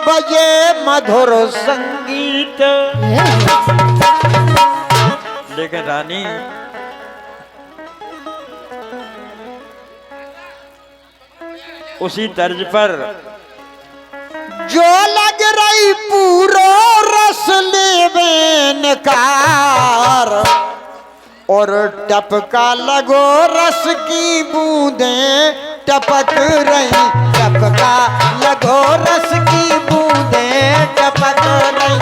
बजे मधुर संगीत। लेकिन रानी उसी तर्ज पर जो लग रही पूरो रस लेवेनकार और टपका लगो रस की बूंदें टपक रही, टपका लगो रस की बूंदें टपक रही।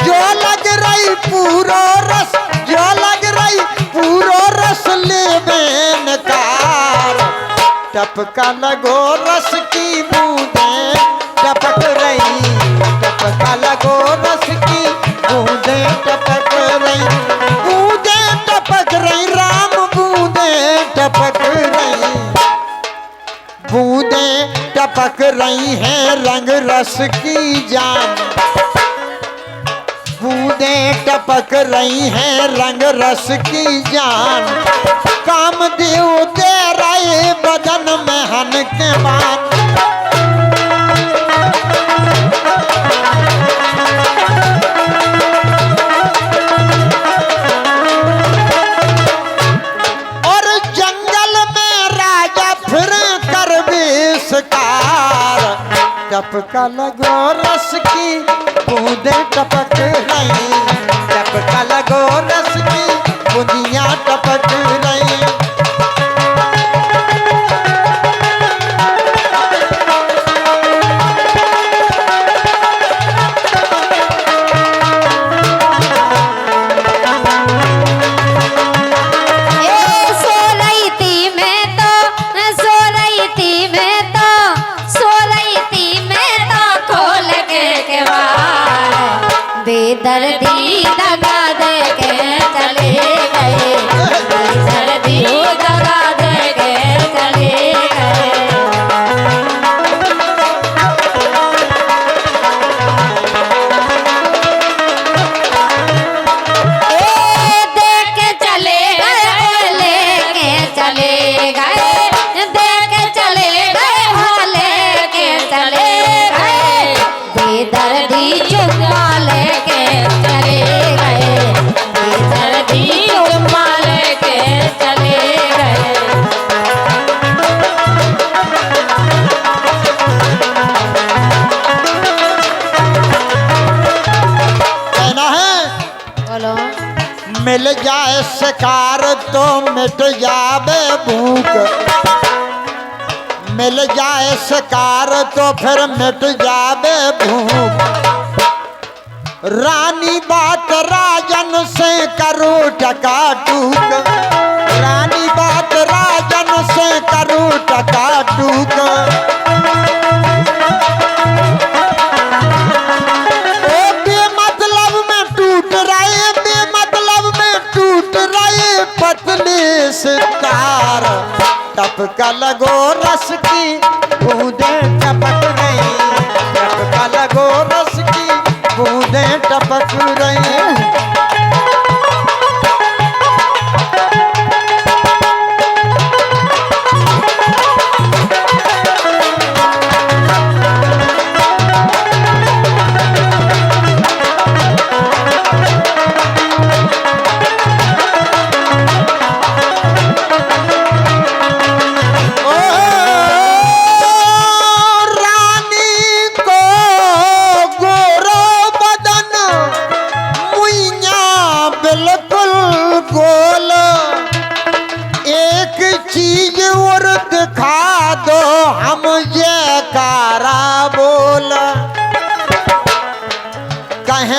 जो लग रही पूरो रस, जो लग रही पूरो रस लेवेनकार टपका लगो रस की बूंदें टपक रही, टपका लगो रस की बूंदें टपक रही, बूंदें टपक रही राम बूंदें टपक रही, बूंदें टपक रही हैं रंग रस की जान, बूंदें टपक रही हैं रंग रस की जान। कामदेव दे रहे बदन में हन के बान, और जंगल में राजा फिर कर विस्तार टपका लगो रस की बूंदें टपक रही, टपका लगो रस की बूंदियां टपक रही। दर्दी दगा दे के चले गए, दर्दी दगा दे के चले गए। दे के चले गए, लेके चले गए, दे के चले गए, लेके चले गए। बेदर्दी चुम्मा लेके चले गए, बेदर्दी चुम्मा लेके चले गए। कहना है बोलो मिल जाए शिकार तो मिट जावे भूख, मिल जाए शिकार तो फिर मिट जावे भूख। रानी बात राजन से करो टकाटूक, रानी बात राजन से करो टकाटूक। ओ बेमतलब में टूट रहे, बेमतलब में टूट रहे पतले सितार टपका लगो रस की बूंदें टपक रही, टपका लगो रस की बूंदें टपक रही।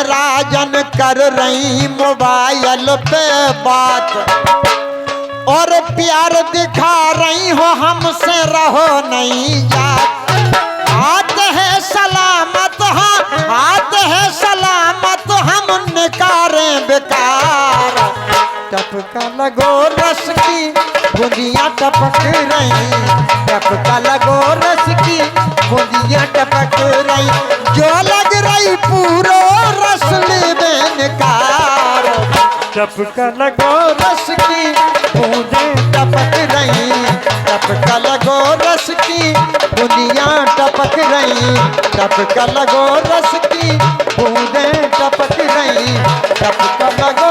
राजन कर रही मोबाइल पे बात और प्यार दिखा रही हो हमसे रहो नहीं याद। हाथ है सलामत, हाँ हाथ है सलामत हम निकारें बेकार। टपका लगो रस की बूंदियां टपक रही, टपका लगो रस की बूंदियां टपक रही। जो लग रही पूरो रस लेवेनकार टपका लगो रस की बूंदें टपक रही, टपका लगो रस की बूंदियां टपक टपक रही, टपक लगो रस की बूंदें टपक रही, टपक लगो